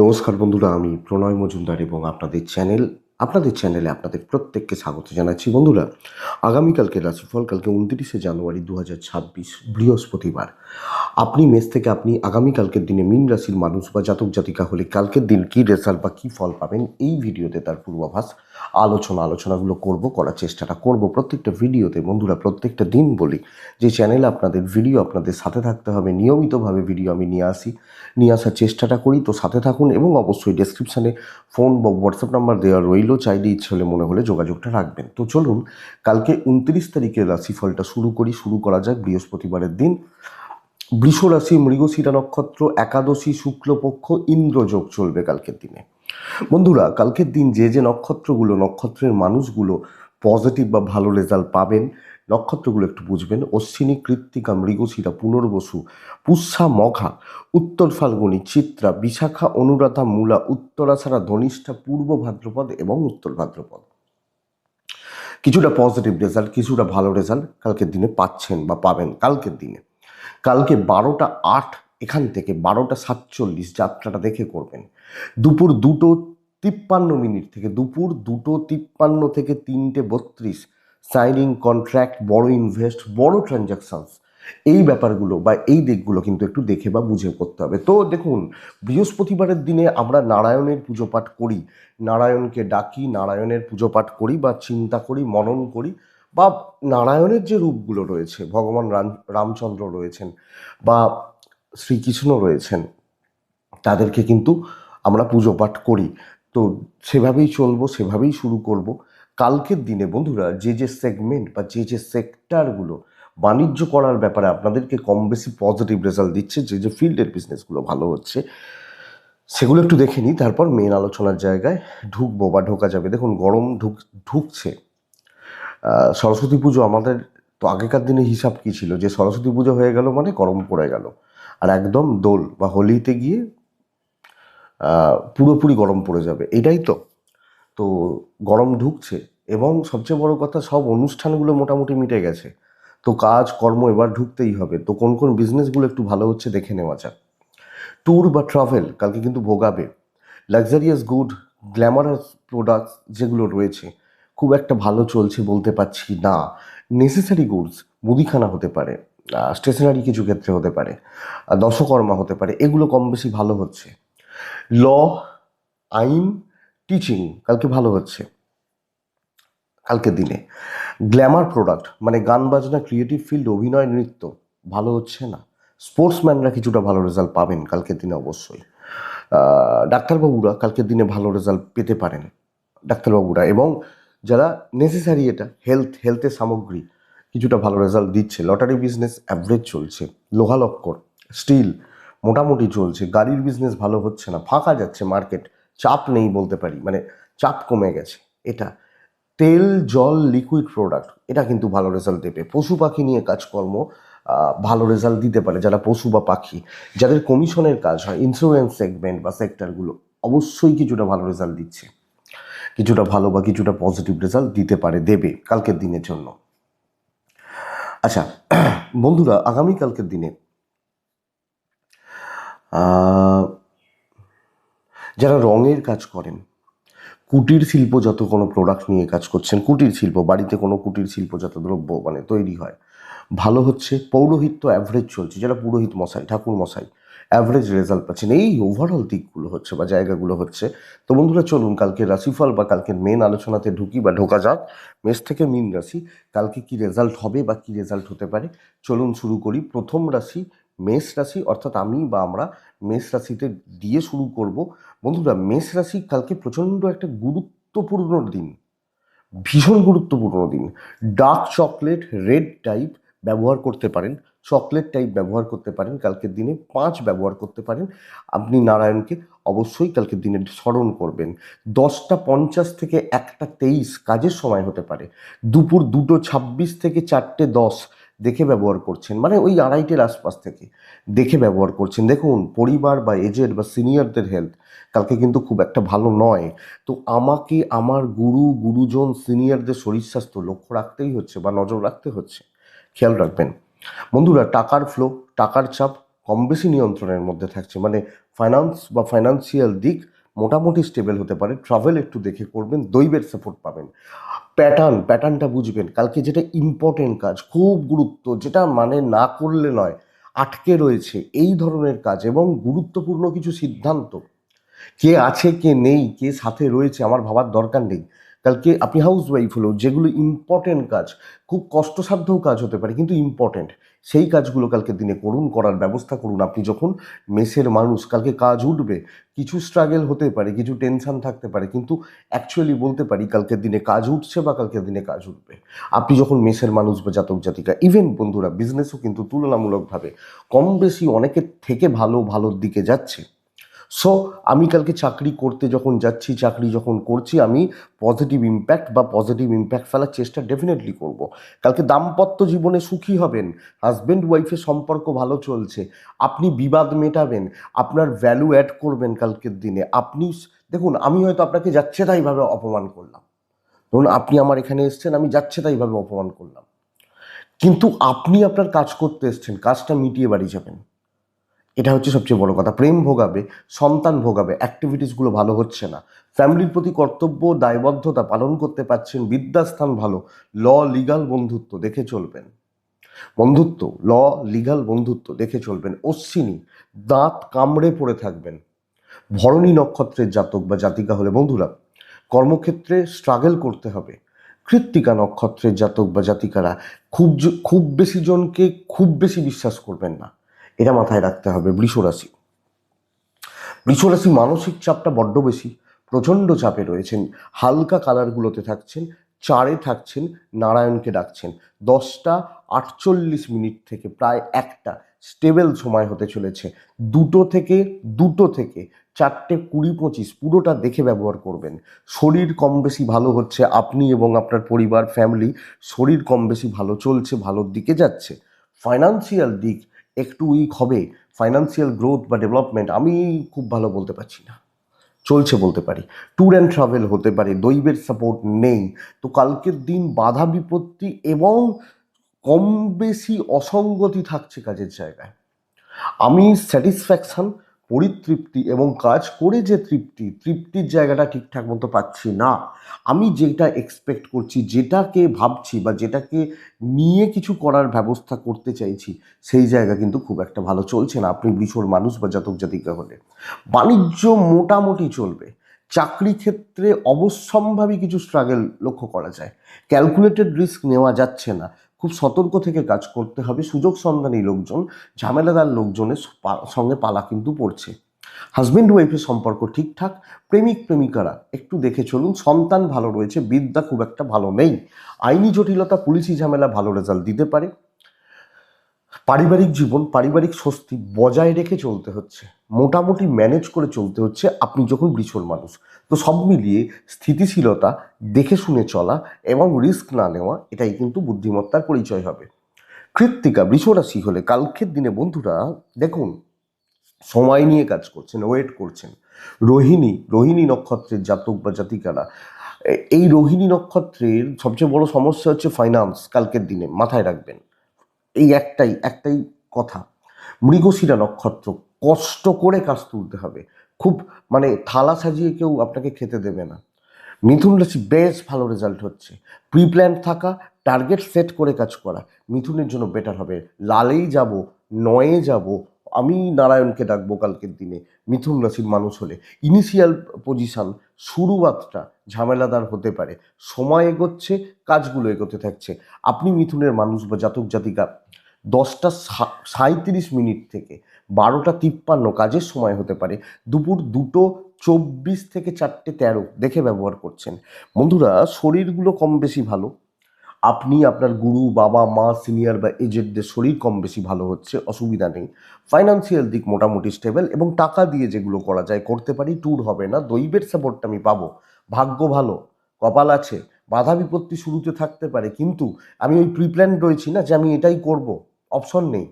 নমস্কার বন্ধুরা, আমি প্রণয় মজুমদার এবং আপনাদের চ্যানেলে আপনাদের প্রত্যেককে স্বাগত জানাচ্ছি। বন্ধুরা, আগামীকালকে রাশিফল কালকে 29শে জানুয়ারি 2026 বৃহস্পতিবার। আপনি আগামীকালকের দিনে মীন রাশির মানুষ বা জাতক জাতিকা হলে কালকের দিন কী রেজাল্ট বা কী ফল পাবেন এই ভিডিওতে তার পূর্বাভাস আলোচনাগুলো করার চেষ্টাটা করব প্রত্যেকটা ভিডিওতে। বন্ধুরা, প্রত্যেকটা দিন বলি যে চ্যানেলে আপনাদের সাথে থাকতে হবে, নিয়মিতভাবে ভিডিও আমি নিয়ে আসার চেষ্টাটা করি। তো সাথে থাকুন এবং অবশ্যই ডেসক্রিপশানে ফোন বা হোয়াটসঅ্যাপ নাম্বার দেওয়া রইল, চাইলে ইচ্ছে হলে মনে হলে যোগাযোগটা রাখবেন। তো চলুন কালকে 29 তারিখের রাশিফলটা শুরু করা যাক বৃহস্পতিবারের দিন। বৃষ রাশি, মৃগশিরা নক্ষত্র, একাদশী, শুক্লপক্ষ, ইন্দ্রযোগ চলবে কালকের দিনে। বন্ধুরা, কালকের দিন যে নক্ষত্রের মানুষগুলো পজিটিভ বা ভালো রেজাল্ট পাবেন, নক্ষত্রগুলো একটু বুঝবেন। অশ্বিনী, কৃত্তিকা, মৃগশিরা, পুনর্বসু, পুষ্যা, মঘা, উত্তর ফাল্গুনী, চিত্রা, বিশাখা, অনুরাধা, মূলা, উত্তরাষাঢ়া, ধনিষ্ঠা, পূর্ব ভাদ্রপদ এবং উত্তর ভাদ্রপদ। কিছুটা পজিটিভ রেজাল্ট, কিছুটা ভালো রেজাল্ট কালকের দিনে পাচ্ছেন বা পাবেন। কালকে 12টা 8 এখান থেকে 12টা 47 যাত্রাটা দেখে করবেন। দুপুর 2:53 থেকে 3:32 সাইনিং কন্ট্রাক্ট, বড় ইনভেস্ট, বড় ট্রানজাকশনস, এই ব্যাপারগুলো বা এই দিকগুলো কিন্তু একটু দেখে বা বুঝে করতে হবে। তো দেখুন, বৃহস্পতিবারের দিনে আমরা নারায়ণের পুজো পাঠ করি, নারায়ণকে ডাকি, নারায়ণের পুজো পাঠ করি বা চিন্তা করি, মনন করি, বা নারায়ণের যে রূপগুলো রয়েছে, ভগবান রামচন্দ্র রয়েছেন বা শ্রীকৃষ্ণ রয়েছেন, তাদেরকে কিন্তু আমরা পুজো পাঠ করি। তো সেভাবেই চলবো, সেভাবেই শুরু করব কালকের দিনে। বন্ধুরা, যে সেগমেন্ট বা যে সেক্টরগুলো বাণিজ্য করার ব্যাপারে আপনাদেরকে কম বেশি পজিটিভ রেজাল্ট দিচ্ছে, যে ফিল্ডের বিজনেসগুলো ভালো হচ্ছে, সেগুলো একটু দেখে নিই, তারপর মেন আলোচনার জায়গায় ঢুকবো বা ঢোকা যাবে। দেখুন, গরম ঢুকছে। সরস্বতী পুজো আমাদের, তো আগেকার দিনে হিসাব কী ছিল যে সরস্বতী পুজো হয়ে গেল মানে গরম পড়ে গেল, আর একদম দোল বা হোলিতে গিয়ে পুরোপুরি গরম পড়ে যাবে, এটাই তো। তো গরম ঢুকছে এবং সবচেয়ে বড় কথা, সব অনুষ্ঠানগুলো মোটামুটি মিটে গেছে। তো কাজ কর্ম এবার ঢুকতেই হবে। তো কোন কোন বিজনেসগুলো একটু ভালো হচ্ছে দেখে নেওয়া যাক। ট্যুর বা ট্রাভেল কালকে কিন্তু ভোগাবে। লাক্সারিয়াস গুড, গ্ল্যামারাস প্রোডাক্টস যেগুলো রয়েছে খুব একটা ভালো চলছে বলতে পারছি না। নেসেসারি গুডস, মুদিখানা হতে পারে, স্টেশনারি কিছু ক্ষেত্রে হতে পারে, দশকর্মা হতে পারে, এগুলো কম বেশি ভালো হচ্ছে। ল, আইন, টিচিং কালকে ভালো হচ্ছে কালকের দিনে। গ্ল্যামার প্রোডাক্ট মানে গান বাজনা, ক্রিয়েটিভ ফিল্ড, অভিনয়, নৃত্য ভালো হচ্ছে না। স্পোর্টসম্যানরা কিছুটা ভালো রেজাল্ট পাবেন কালকের দিনে অবশ্যই। ডাক্তারবাবুরা কালকের দিনে ভালো রেজাল্ট পেতে পারেন, ডাক্তারবাবুরা, এবং যারা নেসেসারি, এটা হেলথের সামগ্রী কিছুটা ভালো রেজাল্ট দিচ্ছে। লটারি বিজনেস অ্যাভারেজ চলছে। লোহা লক্কর, স্টিল মোটামুটি চলছে। গাড়ির বিজনেস ভালো হচ্ছে না, ফাঁকা যাচ্ছে মার্কেট, চাপ নেই বলতে পারি, মানে চাপ কমে গেছে এটা। তেল, জল, লিকুইড প্রোডাক্ট এটা কিন্তু ভালো রেজাল্ট দেবে। পশু পাখি নিয়ে কাজকর্ম ভালো রেজাল্ট দিতে পারে। যারা পশু বা পাখি, যাদের কমিশনের কাজ হয়, ইন্স্যুরেন্স সেগমেন্ট বা সেক্টরগুলো অবশ্যই কিছুটা ভালো রেজাল্ট দিচ্ছে, কিছুটা ভালো বা কিছুটা পজিটিভ রেজাল্ট দেবে কালকের দিনের জন্য। আচ্ছা বন্ধুরা, আগামীকালকের দিনে যারা রঙের কাজ করেন, কুটির শিল্পজাত কোনো প্রোডাক্ট নিয়ে কাজ করছেন, কুটির শিল্প, বাড়িতে কোনো কুটির শিল্পজাত দ্রব্য মানে তৈরি হয়, ভালো হচ্ছে। পৌরোহিত্য অ্যাভারেজ চলছে, যারা পুরোহিত মশাই, ঠাকুর মশাই, অ্যাভারেজ রেজাল্ট পাচ্ছেন। এই ওভারঅল দিকগুলো হচ্ছে বা জায়গাগুলো হচ্ছে। তো বন্ধুরা, চলুন কালকের রাশিফল বা কালকের মেন আলোচনাতে ঢুকি বা ঢোকা যাক। মেষ থেকে মীন রাশি কালকে কি রেজাল্ট হবে বা কি রেজাল্ট হতে পারে, চলুন শুরু করি। প্রথম রাশি মেষ রাশি, অর্থাৎ আমরা মেষ রাশিতে দিয়ে শুরু করব। বন্ধুরা, মেষ রাশি কালকে প্রচণ্ড একটা গুরুত্বপূর্ণ দিন, ভীষণ গুরুত্বপূর্ণ দিন। ডার্ক চকলেট, রেড টাইপ ব্যবহার করতে পারেন, চকলেট টাইপ ব্যবহার করতে পারেন কালকের দিনে, 5 ব্যবহার করতে পারেন। আপনি নারায়ণকে অবশ্যই কালকের দিনে স্মরণ করবেন। 10টা 50 থেকে 1টা 23 কাজের সময় হতে পারে। দুপুর 2টো 26 থেকে 4টে 10 দেখে ব্যবহার করছেন, মানে ওই আড়াইটের আশপাশ থেকে দেখে ব্যবহার করছেন। দেখুন, পরিবার বা এজেড বা সিনিয়রদের হেলথ কালকে কিন্তু খুব একটা ভালো নয়। তো আমাকে আমার গুরুজন, সিনিয়রদের শরীর স্বাস্থ্য লক্ষ্য রাখতেই হচ্ছে বা নজর রাখতে হচ্ছে, খেয়াল রাখবেন। বন্ধুরা, টাকার ফ্লো, টাকার চাপ কম বেশি নিয়ন্ত্রণের মধ্যে থাকছে, মানে ফাইন্যান্স বা ফাইন্যান্সিয়াল দিক মোটামুটি স্টেবল হতে পারে। ট্রাভেল একটু দেখে করবেন, দৈবের সাপোর্ট পাবেন। প্যাটার্নটা বুঝবেন, কালকে যেটা ইম্পর্টেন্ট কাজ, খুব গুরুত্ব, যেটা মানে না করলে নয়, আটকে রয়েছে এই ধরনের কাজ এবং গুরুত্বপূর্ণ কিছু সিদ্ধান্ত, কে আছে কে নেই, কে সাথে রয়েছে আমার ভাবার দরকার নেই। কালকে আপনি হাউস ওয়াইফ হলো, যেগুলো ইম্পর্টেন্ট কাজ, খুব কষ্টসাধ্যও কাজ হতে পারে কিন্তু ইম্পর্টেন্ট, সেই কাজগুলো কালকে দিনে করুন, করার ব্যবস্থা করুন। আপনি যখন মেসের মানুষ, কালকে কাজ উঠবে, কিছু স্ট্রাগল হতে পারে, কিছু টেনশন থাকতে পারে, কিন্তু অ্যাকচুয়ালি বলতে পারি কালকের দিনে কাজ উঠছে বা কালকের দিনে কাজ উঠবে। আপনি যখন মেসের মানুষ বা জাতক জাতিকা, ইভেন বন্ধুরা বিজনেসও কিন্তু তুলনামূলকভাবে কম বেশি অনেকের থেকে ভালোর দিকে যাচ্ছে। সো আমি কালকে চাকরি করতে যখন যাচ্ছি, চাকরি যখন করছি, আমি পজিটিভ ইম্প্যাক্ট ফেলার চেষ্টা ডেফিনেটলি করব। কালকে দাম্পত্য জীবনে সুখী হবেন, হাজব্যান্ড ওয়াইফের সম্পর্ক ভালো চলছে, আপনি বিবাদ মেটাবেন, আপনার ভ্যালু অ্যাড করবেন কালকের দিনে। আপনি দেখুন, আমি হয়তো আপনাকে যাচ্ছে তাইভাবে অপমান করলাম, ধরুন আপনি আমার এখানে এসছেন, আমি যাচ্ছে তাইভাবে অপমান করলাম, কিন্তু আপনি আপনার কাজ করতে এসছেন, কাজটা মিটিয়ে বাড়ি যাবেন। এটা হচ্ছে সবচেয়ে বড় কথা। প্রেম ভোগাবে, সন্তান ভোগাবে, অ্যাক্টিভিটিসগুলো ভালো হচ্ছে না, ফ্যামিলির প্রতি কর্তব্য দায়বদ্ধতা পালন করতে পারছেন, বিদ্যাস্থান ভালো, লিগাল বন্ধুত্ব দেখে চলবেন। বন্ধুত্ব, লিগাল বন্ধুত্ব দেখে চলবেন। অশ্বিনী, দাঁত কামড়ে পড়ে থাকবেন। ভরণী নক্ষত্রের জাতক বা জাতিকা হলে বন্ধুরা কর্মক্ষেত্রে স্ট্রাগল করতে হবে। কৃত্তিকা নক্ষত্রের জাতক বা জাতিকারা খুব বেশি জনকে খুব বেশি বিশ্বাস করবেন না, এটা মাথায় রাখতে হবে। বৃষরাশি মানসিক চাপটা বড্ড বেশি, প্রচণ্ড চাপে রয়েছেন, হালকা কালারগুলোতে থাকছেন, চারে থাকছেন, নারায়ণকে ডাকছেন। 10টা 48 থেকে প্রায় 1টা স্টেবল সময় হতে চলেছে। দুটো থেকে 4টে 20-25 পুরোটা দেখে ব্যবহার করবেন। শরীর কম বেশি ভালো হচ্ছে, আপনি এবং আপনার পরিবার ফ্যামিলি শরীর কম বেশি ভালো চলছে, ভালোর দিকে যাচ্ছে। ফাইন্যান্সিয়াল দিক একটু উইক হবে, ফাইন্যান্সিয়াল গ্রোথ বা ডেভেলপমেন্ট আমি খুব ভালো বলতে পারছি না, চলছে বলতে পারি। ট্যুর অ্যান্ড ট্রাভেল হতে পারে, দৈবের সাপোর্ট নেই, তো কালকের দিন বাধা বিপত্তি এবং কম বেশি অসঙ্গতি থাকছে কাজের জায়গায়। আমি স্যাটিসফ্যাকশন, পরিতৃপ্তি এবং কাজ করে যে তৃপ্তির জায়গাটা ঠিকঠাক মতো পাচ্ছি না। আমি যেটা এক্সপেক্ট করছি, যেটাকে ভাবছি বা যেটাকে নিয়ে কিছু করার ব্যবস্থা করতে চাইছি, সেই জায়গা কিন্তু খুব একটা ভালো চলছে না আপনি বৃষর মানুষ বা জাতক জাতিকা হলে। বাণিজ্য মোটামুটি চলবে, চাকরি ক্ষেত্রে অবশ্যম্ভাবী কিছু স্ট্রাগল লক্ষ্য করা যায়, ক্যালকুলেটেড রিস্ক নেওয়া যাচ্ছে না, খুব সতর্ক থেকে কাজ করতে হবে। সুযোগ সন্ধানী লোকজন, ঝামেলাদার লোকজনের সঙ্গে পালা কিন্তু পড়ছে। হাজব্যান্ড ওয়াইফের সম্পর্ক ঠিকঠাক, প্রেমিকারা একটু দেখে চলুন, সন্তান ভালো রয়েছে, বিদ্যা খুব একটা ভালো নেই, আইনি জটিলতা পুলিশি ঝামেলা ভালো রেজাল্ট দিতে পারে। পারিবারিক জীবন, পারিবারিক স্বস্তি বজায় রেখে চলতে হচ্ছে, মোটামুটি ম্যানেজ করে চলতে হচ্ছে আপনি যখন বৃষর মানুষ। তো সব মিলিয়ে স্থিতিশীলতা, দেখে শুনে চলা এবং রিস্ক না নেওয়া, এটাই কিন্তু বুদ্ধিমত্তার পরিচয় হবে। কৃত্তিকা বৃষরাশি হলে কালকের দিনে বন্ধুরা দেখুন, সময় নিয়ে কাজ করছেন, ওয়েট করছেন। রোহিণী নক্ষত্রের জাতক বা জাতিকারা, এই রোহিণী নক্ষত্রের সবচেয়ে বড় সমস্যা হচ্ছে ফাইন্যান্স। কালকের দিনে মাথায় রাখবেন এই একটাই কথা। মৃগশিরা নক্ষত্র, কষ্ট করে কাজ তুলতে হবে, খুব মানে থালা সাজিয়ে কেউ আপনাকে খেতে দেবে না। মিথুন রাশি বেশ ভালো রেজাল্ট হচ্ছে, প্রি প্ল্যান থাকা, টার্গেট সেট করে কাজ করা মিথুনের জন্য বেটার হবে। লালেই যাব, নয়ে যাব, আমি নারায়ণকে ডাকবো কালকের দিনে মিথুন রাশির মানুষ হলে। ইনিশিয়াল পজিশন, শুরুয়াতটা ঝামেলাদার হতে পারে, সময় এগোচ্ছে, কাজগুলো এগোতে থাকছে। আপনি মিথুনের মানুষ বা জাতক জাতিকা 10টা 37 থেকে 12টা 53 কাজের সময় হতে পারে, দুপুর 2টো 24 থেকে 4টে 13 দেখে ব্যবহার করছেন। বন্ধুরা শরীরগুলো কম বেশি ভালো, আপনি আপনার গুরু, বাবা মা, সিনিয়র বা এজেডদের শরীর কম বেশি ভালো হচ্ছে, অসুবিধা নেই। ফাইন্যান্সিয়াল দিক মোটামুটি স্টেবল এবং টাকা দিয়ে যেগুলো করা যায় করতে পারি, ট্যুর হবে না, দৈবের সাপোর্টটা আমি পাবো, ভাগ্য ভালো, কপাল আছে। বাধা বিপত্তি শুরুতে থাকতে পারে, কিন্তু আমি ওই প্রিপ্ল্যান রয়েছি না যে আমি এটাই করব, অপশন নেই,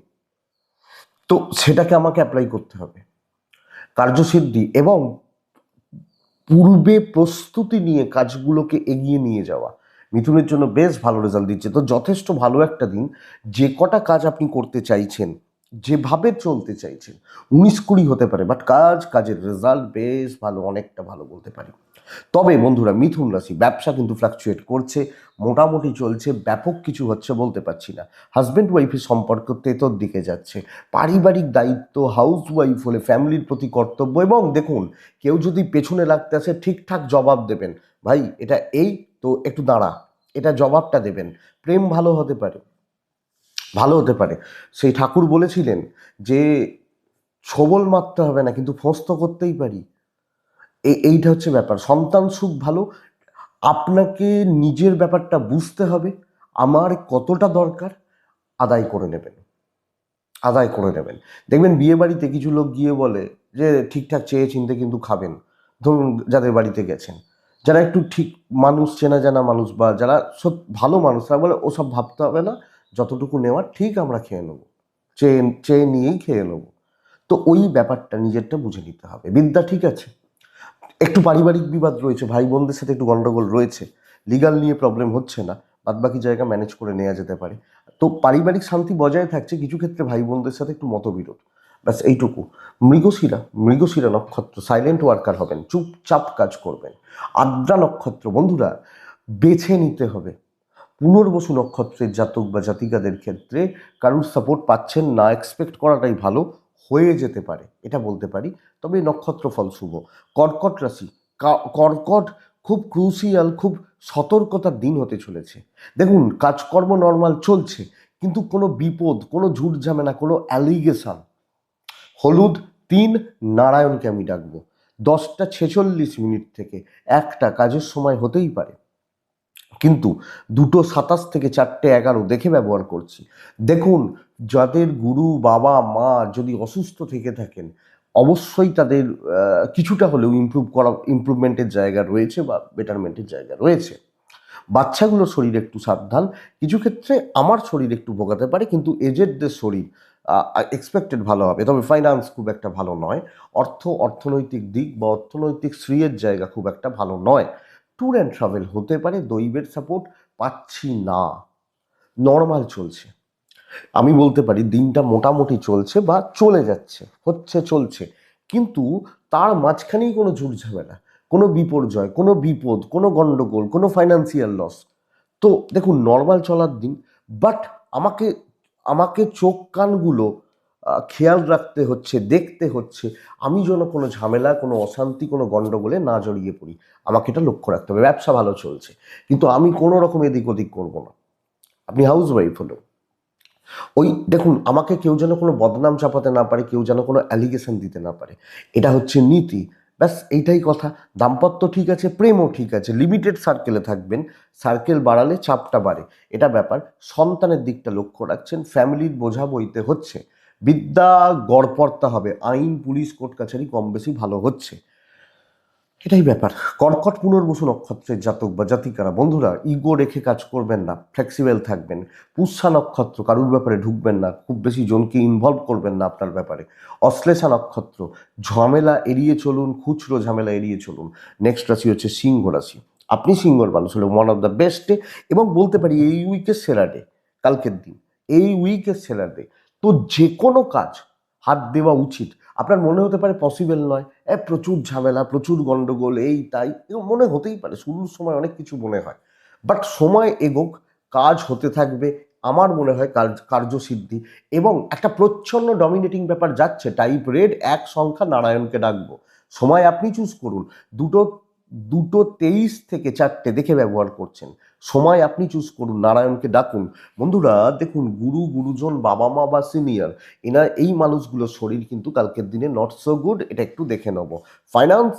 তো সেটাকে আমাকে অ্যাপ্লাই করতে হবে। কার্যসিদ্ধি এবং পূর্বে প্রস্তুতি নিয়ে কাজগুলোকে এগিয়ে নিয়ে যাওয়া মিথুনের জন্য বেশ ভালো রেজাল্ট দিচ্ছে। তো যথেষ্ট ভালো একটা দিন, যে কটা কাজ আপনি করতে চাইছেন যেভাবে চলতে চাইছেন 19-20 হতে পারে, বাট কাজের রেজাল্ট বেশ ভালো, অনেকটা ভালো বলতে পারি। তবে বন্ধুরা, মিথুন রাশি ব্যবসা কিন্তু ফ্লাকচুয়েট করছে, মোটামুটি চলছে, ব্যাপক কিছু হচ্ছে বলতে পারছি না। হাজব্যান্ড ওয়াইফের সম্পর্ক তেতোর দিকে যাচ্ছে। পারিবারিক দায়িত্ব, হাউস ওয়াইফ হলে ফ্যামিলির প্রতি কর্তব্য, এবং দেখুন কেউ যদি পেছনে লাগতে আসে ঠিকঠাক জবাব দেবেন, ভাই এটা এই, তো একটু দাঁড়া, এটা জবাবটা দেবেন। প্রেম ভালো হতে পারে, ভালো হতে পারে। সেই ঠাকুর বলেছিলেন যে ছোবল মারতে হবে না, কিন্তু ফোঁস তো করতেই পারি। এইটা হচ্ছে ব্যাপার। সন্তান সুখ ভালো, আপনাকে নিজের ব্যাপারটা বুঝতে হবে, আমার কতটা দরকার, আদায় করে নেবেন, আদায় করে নেবেন। দেখবেন বিয়ে বাড়িতে কিছু লোক গিয়ে বলে যে ঠিকঠাক চেয়ে চিনতে কিন্তু খাবেন। ধরুন যাদের বাড়িতে গেছেন, যারা একটু ঠিক মানুষ, চেনা জানা মানুষ, বা যারা ভালো মানুষ, তারা বলে ওসব ভাবতে হবে না, যতটুকু নেওয়ার ঠিক আমরা খেয়ে নেবো, চেয়ে চেয়ে নিয়েই খেয়ে নেবো। তো ওই ব্যাপারটা নিজেরটা বুঝে নিতে হবে। বিদ্যা ঠিক আছে, একটু পারিবারিক বিবাদ রয়েছে, ভাই বোনদের সাথে একটু গন্ডগোল রয়েছে, লিগাল নিয়ে প্রবলেম হচ্ছে না, বাদবাকি জায়গা ম্যানেজ করে নেওয়া যেতে পারে। তো পারিবারিক শান্তি বজায় থাকছে, কিছু ক্ষেত্রে ভাই বোনদের সাথে একটু মতবিরোধ, ব্যাস এইটুকু। মৃগশিরা নক্ষত্র সাইলেন্ট ওয়ার্কার হবেন, চুপচাপ কাজ করবেন। আদ্রা নক্ষত্র বন্ধুরা বেছে নিতে হবে। পুনর্বসু নক্ষত্রের জাতক বা জাতিকাদের ক্ষেত্রে কারুর সাপোর্ট পাচ্ছেন না, এক্সপেক্ট করাটাই ভালো, হয়ে যেতে পারে এটা বলতে পারি। তবে নক্ষত্র ফল শুভ। কর্কট রাশি, কর্কট খুব ক্রুশিয়াল, খুব সতর্কতার দিন হতে চলেছে। দেখুন কাজকর্ম নর্মাল চলছে, কিন্তু কোনো বিপদ, কোনো ঝুট ঝামেলা, কোনো অ্যালিগেশন, হলুদ 3 নারায়ণকে আমি ডাকবো 10টা 46 থেকে একটা কাজের সময় হতেই পারে, কিন্তু 2:27 থেকে 4:11 দেখে ব্যবহার করছি। দেখুন যাদের গুরু বাবা মা যদি অসুস্থ থেকে থাকেন, অবশ্যই তাদের কিছুটা হলেও ইমপ্রুভমেন্টের জায়গা রয়েছে বা বেটারমেন্টের জায়গা রয়েছে। বাচ্চাগুলোর শরীর একটু সাবধান, কিছু ক্ষেত্রে আমার শরীর একটু ভোগাতে পারে, কিন্তু এজেডদের শরীর এক্সপেক্টেড ভালো হবে। তবে ফাইন্যান্স খুব একটা ভালো নয়, অর্থনৈতিক দিক বা অর্থনৈতিক শ্রীয়ের জায়গা খুব একটা ভালো নয়। ট্যুর অ্যান্ড ট্রাভেল হতে পারে, দৈবের সাপোর্ট পাচ্ছি না, নর্মাল চলছে। আমি বলতে পারি দিনটা মোটামুটি চলছে বা চলে যাচ্ছে, চলছে, কিন্তু তার মাঝখানেই কোনো ঝুট ঝামেলা, কোনো বিপর্যয়, কোনো বিপদ, কোনো গন্ডগোল, কোনো ফাইন্যান্সিয়াল লস। তো দেখুন নর্মাল চলার দিন, বাট আমাকে আমাকে চোখ কানগুলো খেয়াল রাখতে হচ্ছে, দেখতে হচ্ছে, আমি যেন কোনো ঝামেলা, কোনো অশান্তি, কোনো গন্ডগোলে না জড়িয়ে পড়ি, আমাকে এটা লক্ষ্য রাখতে হবে। ব্যবসা ভালো চলছে, কিন্তু আমি কোনো রকম এদিক ওদিক করবো না। আপনি হাউস ওয়াইফ হলো, ওই দেখুন আমাকে কেউ যেন কোনো বদনাম চাপাতে না পারে, কেউ যেন কোনো অ্যালিগেশন দিতে না পারে, এটা হচ্ছে নীতি। ব্যাস এইটাই কথা। দাম্পত্য ঠিক আছে, প্রেমও ঠিক আছে, লিমিটেড সার্কেলে থাকবেন, সার্কেল বাড়ালে চাপটা বাড়ে, এটা ব্যাপার। সন্তানের দিকটা লক্ষ্য রাখছেন, ফ্যামিলির বোঝা বইতে হচ্ছে, বিদ্যা গড়পড়তা হবে, আইন পুলিশ কোর্ট কাছারি কম বেশি ভালো হচ্ছে, এটাই ব্যাপার। কর্কট পুনর্বসু নক্ষত্রের জাতক বা জাতিকারা বন্ধুরা ইগো রেখে কাজ করবেন না, ফ্লেক্সিবল থাকবেন। পুষ্যা নক্ষত্র কারুর ব্যাপারে ঢুকবেন না, খুব বেশি জনকে ইনভলভ করবেন না আপনার ব্যাপারে। অশ্লেষা নক্ষত্র ঝামেলা এড়িয়ে চলুন, খুচরো ঝামেলা এড়িয়ে চলুন। নেক্সট রাশি হচ্ছে সিংহ রাশি। আপনি সিংহর মানুষ হলে one of the best day, এবং বলতে পারি এই উইকের সেরা ডে, কালকের দিন এই উইকের সেরা ডে। তো যে কোনো কাজ হাত দেওয়া উচিত। আপনার মনে হতে পারে পসিবল নয়, প্রচুর ঝামেলা, প্রচুর গন্ডগোল, এই তাই, এরকম মনে হতেই পারে, শুরুর সময় অনেক কিছু মনে হয়, বাট সময় এগোক, কাজ হতে থাকবে। আমার মনে হয় কার্যসিদ্ধি, এবং একটা প্রচ্ছন্ন ডমিনেটিং ব্যাপার যাচ্ছে। টাইপ রেড 1 সংখ্যা নারায়ণকে ডাকবো, সময় আপনি চুজ করুন। দুটো 2:23 থেকে 4টে দেখে ব্যবহার করছেন, সময় আপনি চুজ করুন, নারায়ণকে ডাকুন। বন্ধুরা দেখুন গুরুজন, বাবা মা বা সিনিয়র, এই মানুষগুলোর শরীর কিন্তু কালকের দিনে নট সো গুড, এটা একটু দেখে নেবো। ফাইন্যান্স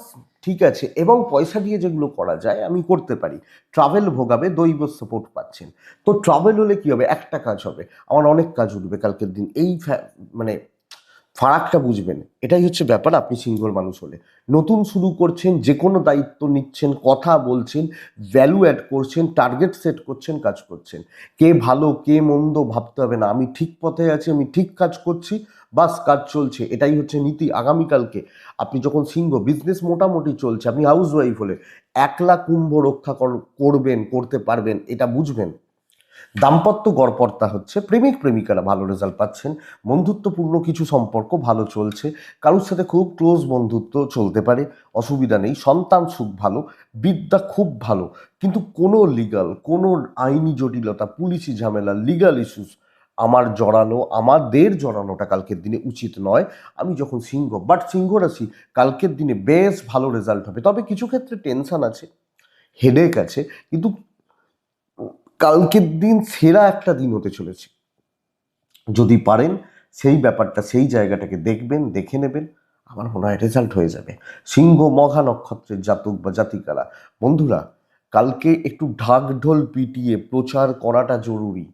ঠিক আছে, এবং পয়সা দিয়ে যেগুলো করা যায় আমি করতে পারি। ট্রাভেল ভোগাবে, দৈব সাপোর্ট পাচ্ছেন। তো ট্রাভেল হলে কি হবে, একটা কাজ হবে, আমার অনেক কাজ উঠবে কালকের দিন, মানে ফারাকটা বুঝবেন, এটাই হচ্ছে ব্যাপার। আপনি সিঙ্গল মানুষ হলে নতুন শুরু করছেন, যে কোনো দায়িত্ব নিচ্ছেন, কথা বলছেন, ভ্যালু অ্যাড করছেন, টার্গেট সেট করছেন, কাজ করছেন। কে ভালো কে মন্দ ভাবতে হবে না, আমি ঠিক পথে আছি, আমি ঠিক কাজ করছি, বাস কাজ চলছে, এটাই হচ্ছে নীতি। আগামীকালকে আপনি যখন সিংহ, বিজনেস মোটামুটি চলছে, আপনি হাউস ওয়াইফ হলে 1 লাখ কুম্ভ রক্ষা করবেন, করতে পারবেন, এটা বুঝবেন। দাম্পত্য গড়পড়তা হচ্ছে, প্রেমিক প্রেমিকারা ভালো রেজাল্ট পাচ্ছেন, বন্ধুত্বপূর্ণ কিছু সম্পর্ক ভালো চলছে, কারোর সাথে খুব ক্লোজ বন্ধুত্ব চলতে পারে, অসুবিধা নেই, সন্তান সুখ ভালো, বিদ্যা খুব ভালো, কিন্তু কোনো লিগাল, কোনো আইনি জটিলতা, পুলিশি ঝামেলা, লিগাল ইস্যুস আমাদের জড়ানোটা কালকের দিনে উচিত নয়। আমি যখন সিংহ, বাট সিংহ রাশি কালকের দিনে বেশ ভালো রেজাল্ট হবে, তবে কিছু ক্ষেত্রে টেনশন আছে, হেডেক আছে, কিন্তু কালকের দিন সেরা একটা দিন হতে চলেছে। যদি পারেন সেই ব্যাপারটা, সেই জায়গাটাকে দেখবেন, দেখে নেবেন, আমার মনে হয় রেজাল্ট হয়ে যাবে। সিংহ মঘা নক্ষত্রের জাতক বা জাতিকারা, বন্ধুরা কালকে একটু ঢাক ঢোল পিটিয়ে প্রচার করাটা জরুরি।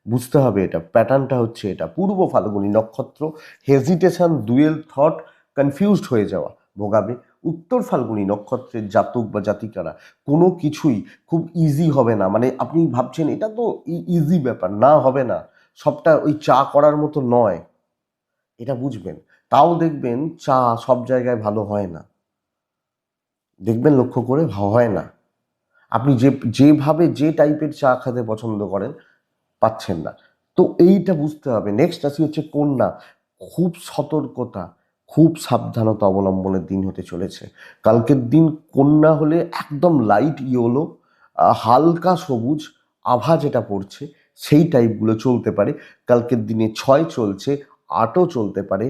বুঝতে হবে, এটা প্যাটার্নটা হচ্ছে এটা। পূর্ব ফাল্গুনী নক্ষত্র, হেজিটেশন, ডুয়েল থট, কনফিউজড হয়ে যাওয়া, ভোগাবে। উত্তর ফাল্গুনী নক্ষত্রের জাতক বা জাতিকারা, কোনো কিছুই খুব ইজি হবে না, মানে আপনি ভাবছেন এটা তো ইজি ব্যাপার, না হবে না, সবটা ওই চা করার মতো নয়, এটা বুঝবেন। তাও দেখবেন চা সব জায়গায় ভালো হয় না, দেখবেন লক্ষ্য করে হয় না। আপনি যেভাবে যে টাইপের চা খেতে পছন্দ করেন পাচ্ছেন না। তো এইটা বুঝতে হবে। নেক্সট রাশি হচ্ছে কন্যা। খুব সতর্কতা, খুব সাবধানতা অবলম্বনের দিন হতে চলেছে কালকের দিন। কন্যা হলে একদম লাইট ইয়েলো, হালকা সবুজ আভা যেটা পড়ছে সেই টাইপগুলো চলতে পারে কালকের দিনে। 6 চলছে, 8ও চলতে পারে।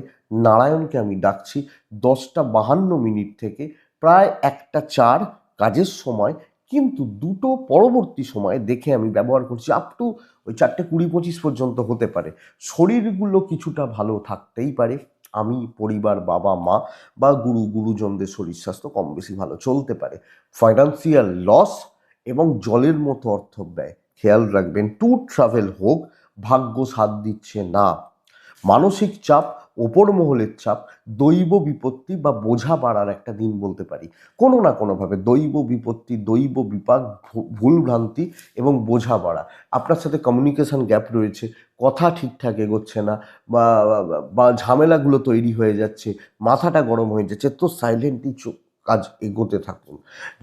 নারায়ণকে আমি ডাকছি 10:52 থেকে প্রায় 1:04 কাজের সময়, কিন্তু দুটো পরবর্তী সময়ে দেখে আমি ব্যবহার করছি। আপ টু ওই 4:20-25 পর্যন্ত হতে পারে। শরীরগুলো কিছুটা ভালো থাকতেই পারে। আমি, পরিবার, বাবা মা বা গুরুজনদের শরীর স্বাস্থ্য কম বেশি ভালো চলতে পারে। ফাইন্যান্সিয়াল লস এবং জলের মতো অর্থ ব্যয় খেয়াল রাখবেন। ট্যুর ট্রাভেল হোক, ভাগ্য সাথ দিচ্ছে না। মানসিক চাপ, ওপর মহলের চাপ, দৈব বিপত্তি বা বোঝা বাড়ার একটা দিন বলতে পারি। কোনো না কোনোভাবে দৈব বিপত্তি, দৈব বিপাক, ভুল ভ্রান্তি এবং বোঝা বাড়া। আপনার সাথে কমিউনিকেশন গ্যাপ রয়েছে, কথা ঠিকঠাক এগোচ্ছে না, বা বা ঝামেলাগুলো তৈরি হয়ে যাচ্ছে, মাথাটা গরম হয়ে যাচ্ছে, তো সাইলেন্টলি কাজ এগোতে থাকুন।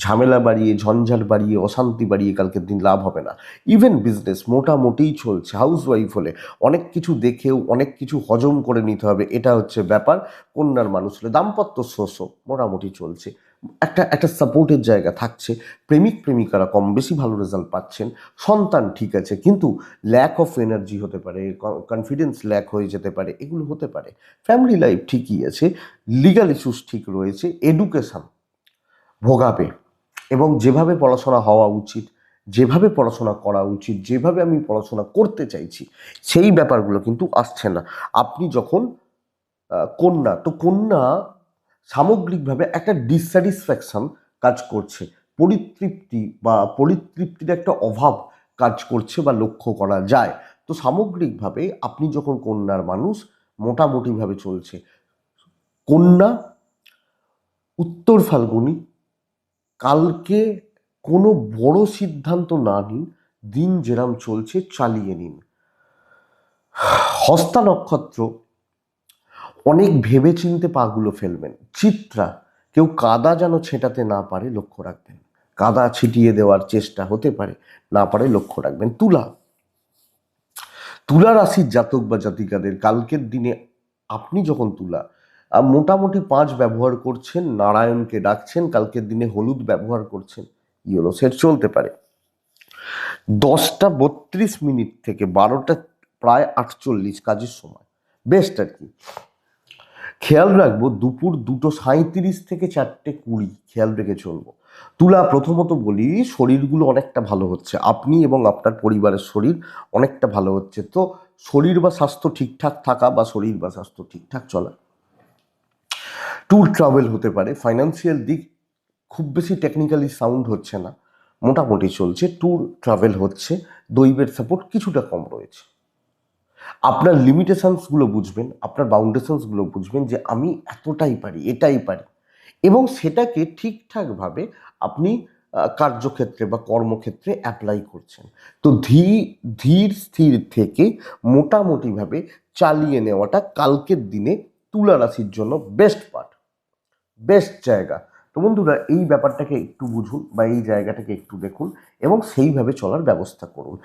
ঝামেলা বাড়িয়ে, ঝঞ্ঝাট বাড়িয়ে, অশান্তি বাড়িয়ে কালকের দিন লাভ হবে না। ইভেন বিজনেস মোটামুটিই চলছে। হাউস ওয়াইফ হলে অনেক কিছু দেখেও অনেক কিছু হজম করে নিতে হবে, এটা হচ্ছে ব্যাপার। কন্যার মানুষ হলে দাম্পত্য শোষও মোটামুটি চলছে, একটা একটা সাপোর্টের জায়গা থাকছে। প্রেমিক প্রেমিকারা কম বেশি ভালো রেজাল্ট পাচ্ছেন। সন্তান ঠিক আছে, কিন্তু ল্যাক অফ এনার্জি হতে পারে, কনফিডেন্স ল্যাক হয়ে যেতে পারে, এগুলো হতে পারে। ফ্যামিলি লাইফ ঠিকই আছে, লিগাল ইস্যুস ঠিক রয়েছে। এডুকেশন ভোগাবে, এবং যেভাবে পড়াশোনা হওয়া উচিত, যেভাবে পড়াশোনা করা উচিত, যেভাবে আমি পড়াশোনা করতে চাইছি সেই ব্যাপারগুলো কিন্তু আসছে না। আপনি যখন কন্যা, তো কন্যা সামগ্রিকভাবে একটা ডিসস্যাটিসফ্যাকশন কাজ করছে, পরিতৃপ্তির একটা অভাব কাজ করছে বা লক্ষ্য করা যায়। তো সামগ্রিকভাবে আপনি যখন কন্যার মানুষ, মোটামুটিভাবে চলছে। কন্যা, উত্তর ফাল্গুনী, কালকে কোনো বড় সিদ্ধান্ত না নিন, দিন যেরাম চলছে চালিয়ে নিন। হস্তা নক্ষত্র, অনেক ভেবেচিন্তে পাগুলো ফেলবেন। চিত্রা, কেউ কাদা যেন ছেটাতে না পারে লক্ষ্য রাখবেন, কাদা ছিটিয়ে দেওয়ার চেষ্টা হতে পারে, না পারে লক্ষ্য রাখবেন। তুলা, তুলা রাশির জাতক বা জাতিকাদের কালকের দিনে, আপনি যখন তুলা মোটামুটি 5 ব্যবহার করছেন, নারায়ণকে ডাকছেন, কালকের দিনে হলুদ ব্যবহার করছেন, ইয়েলো সেট চলতে পারে। 10:32 থেকে 12টা প্রায় 48 কাজের সময় বেস্ট আর কি। খেয়াল রাখবো দুপুর 2:37 থেকে 4:20 খেয়াল রেখে চলবো। তুলা, প্রথমত বলি শরীরগুলো অনেকটা ভালো হচ্ছে, আপনি এবং আপনার পরিবারের শরীর অনেকটা ভালো হচ্ছে। তো শরীর বা স্বাস্থ্য ঠিকঠাক থাকা বা শরীর বা স্বাস্থ্য ঠিকঠাক চলা, ট্যুর ট্রাভেল হতে পারে। ফাইন্যান্সিয়াল দিক খুব বেশি টেকনিক্যালি সাউন্ড হচ্ছে না, মোটামুটি চলছে। ট্যুর ট্রাভেল হচ্ছে, দৈবের সাপোর্ট কিছুটা কম রয়েছে। আপনার লিমিটেশনসগুলো বুঝবেন, আপনার বাউন্ডেশনসগুলো বুঝবেন যে আমি এতটাই পারি, এটাই পারি, এবং সেটাকে ঠিকঠাকভাবে আপনি কার্যক্ষেত্রে বা কর্মক্ষেত্রে অ্যাপ্লাই করছেন। তো ধীর স্থির থেকে মোটামুটিভাবে চালিয়ে নেওয়াটা কালকের দিনে তুলা রাশির জন্য বেস্ট পার্ট, বেস্ট জায়গা। তো বন্ধুরা এই ব্যাপারটাকে একটু বুঝুন বা এই জায়গাটাকে একটু দেখুন এবং সেইভাবে চলার ব্যবস্থা করুন।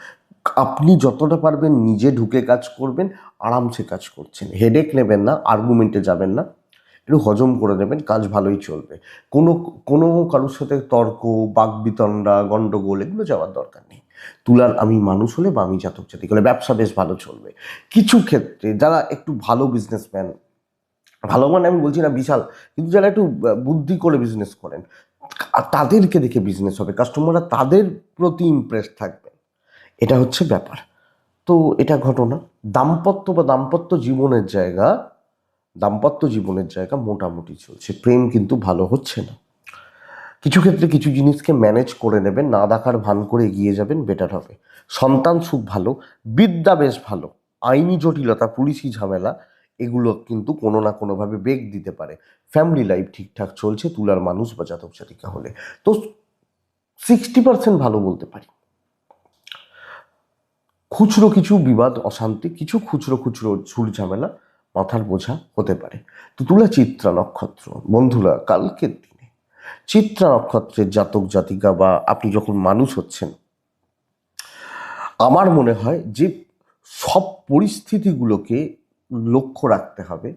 আপনি যতটা পারবেন নিজে ঢুকে কাজ করবেন, আরামসে কাজ করছেন, হেডেক নেবেন না, আর্গুমেন্টে যাবেন না, একটু হজম করে নেবেন, কাজ ভালোই চলবে। কোনো কোনো কারোর সাথে তর্ক, বাকবিতণ্ডা, গণ্ডগোল এগুলো যাওয়ার দরকার নেই। তুলার আমি মানুষ হলে বা আমি জাতক জাতিক হলে ব্যবসা বেশ ভালো চলবে। কিছু ক্ষেত্রে যারা একটু ভালো বিজনেসম্যান, ভালো মানে আমি বলছি না বিশাল, কিন্তু যারা একটু বুদ্ধি করে বিজনেস করেন, তাদেরকে দেখে বিজনেস হবে, কাস্টমাররা তাদের প্রতি ইমপ্রেস থাকবে, এটা হচ্ছে ব্যাপার। তো এটা ঘটনা। দাম্পত্য বা দাম্পত্য জীবনের জায়গা মোটামুটি চলছে, প্রেম কিন্তু ভালো হচ্ছে না। কিছু ক্ষেত্রে কিছু জিনিসকে ম্যানেজ করে নেবেন, না দেখার ভান করে এগিয়ে যাবেন, বেটার হবে। সন্তান সুখ ভালো, বিদ্যা বেশ ভালো। আইনি জটিলতা, পুলিশি ঝামেলা এগুলো কিন্তু কোনো না কোনোভাবে বেগ দিতে পারে। ফ্যামিলি লাইফ ঠিকঠাক চলছে তুলার মানুষ বা জাতক জাতিকা হলে, তো 60% ভালো বলতে পারি। খুচরো কিছু বিবাদ অশান্তি, কিছু খুচরো খুচরো ঝুট ঝামেলা, মাথার বোঝা হতে পারে। তো তুলা চিত্রা নক্ষত্র বন্ধুরা, কালকের দিনে চিত্রা নক্ষত্রের জাতক জাতিকা বা আপনি যখন মানুষ হচ্ছেন, আমার মনে হয় যে সব পরিস্থিতিগুলোকে লক্ষ্য রাখতে হবে।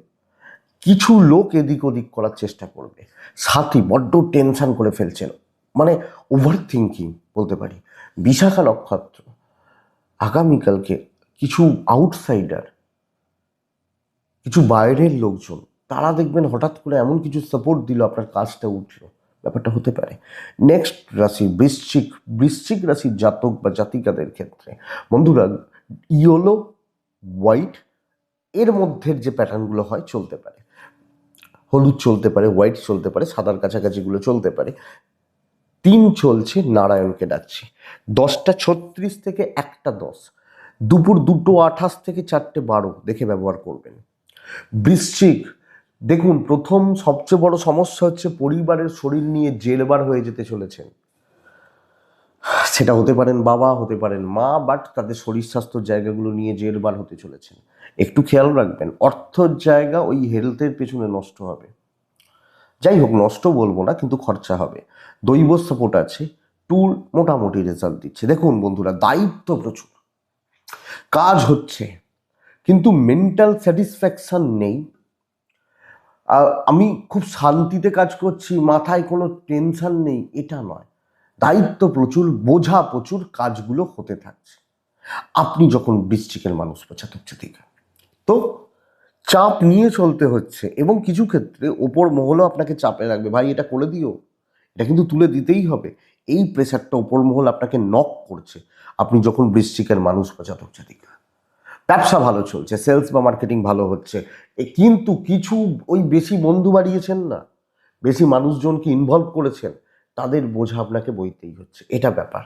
কিছু লোক এদিক ওদিক করার চেষ্টা করবে, সাথী বড্ড টেনশন করে ফেলছেন, মানে ওভার থিঙ্কিং বলতে পারি। বিশাখা নক্ষত্র, আগামীকালকে কিছু আউটসাইডার, কিছু বাইরের লোকজন, তারা দেখবেন হঠাৎ করে এমন কিছু সাপোর্ট দিল, আপনার কাজটা উঠলো, ব্যাপারটা হতে পারে। নেক্সট রাশি বৃশ্চিক। বৃশ্চিক রাশির জাতক বা জাতিকাদের ক্ষেত্রে বন্ধুরা, ইয়েলো, হোয়াইট এর মধ্যে যে প্যাটার্নগুলো হয় চলতে পারে, হলুদ চলতে পারে, হোয়াইট চলতে পারে, সাদার কাছাকাছিগুলো চলতে পারে। 3 চলছে, নারায়ণকে ডাকছি। 10:36 থেকে 1:10, দুপুর 2:28 থেকে 4:12 দেখে ব্যবহার করবেন। বৃশ্চিক, দেখুন প্রথম সবচেয়ে বড় সমস্যা হচ্ছে পরিবারের শরীর নিয়ে জেরবার হয়ে যেতে চলেছেন। সেটা হতে পারেন বাবা, হতে পারেন মা, বাট তাদের শরীর স্বাস্থ্যর জায়গাগুলো নিয়ে জেরবার হতে চলেছেন। একটু খেয়াল রাখবেন, অর্থর জায়গা ওই হেলথের পেছনে নষ্ট হবে। যাই হোক, নষ্ট বলবো না, কিন্তু খরচা হবে। দৈব সাপোর্ট আছে, ট্যুর মোটামুটি রেজাল্ট দিচ্ছে। দেখুন বন্ধুরা, দায়িত্ব প্রচুর, কাজ হচ্ছে, কিন্তু মেন্টাল স্যাটিসফ্যাকশন নেই। আমি খুব শান্তিতে কাজ করছি, মাথায় কোনো টেনশন নেই, এটা নয়। দায়িত্ব প্রচুর, বোঝা প্রচুর, কাজগুলো হতে থাকছে। আপনি যখন বৃশ্চিকের মানুষ বা জাতক জাতিকা, তো চাপ নিয়ে চলতে হচ্ছে, এবং কিছু ক্ষেত্রে ওপর মহলও আপনাকে চাপে রাখবে, ভাই এটা করে দিও, এটা কিন্তু তুলে দিতেই হবে। এই প্রেশারটা ওপর মহল আপনাকে নক করছে আপনি যখন বৃশ্চিকের মানুষ বা জাতক জাতিকা। ব্যবসা ভালো চলছে, সেলস বা মার্কেটিং ভালো হচ্ছে, কিন্তু কিছু ওই বেশি বন্ধু বাড়িয়েছেন না, বেশি মানুষজনকে ইনভলভ করেছেন, তাদের বোঝা আপনাকে বইতেই হচ্ছে, এটা ব্যাপার।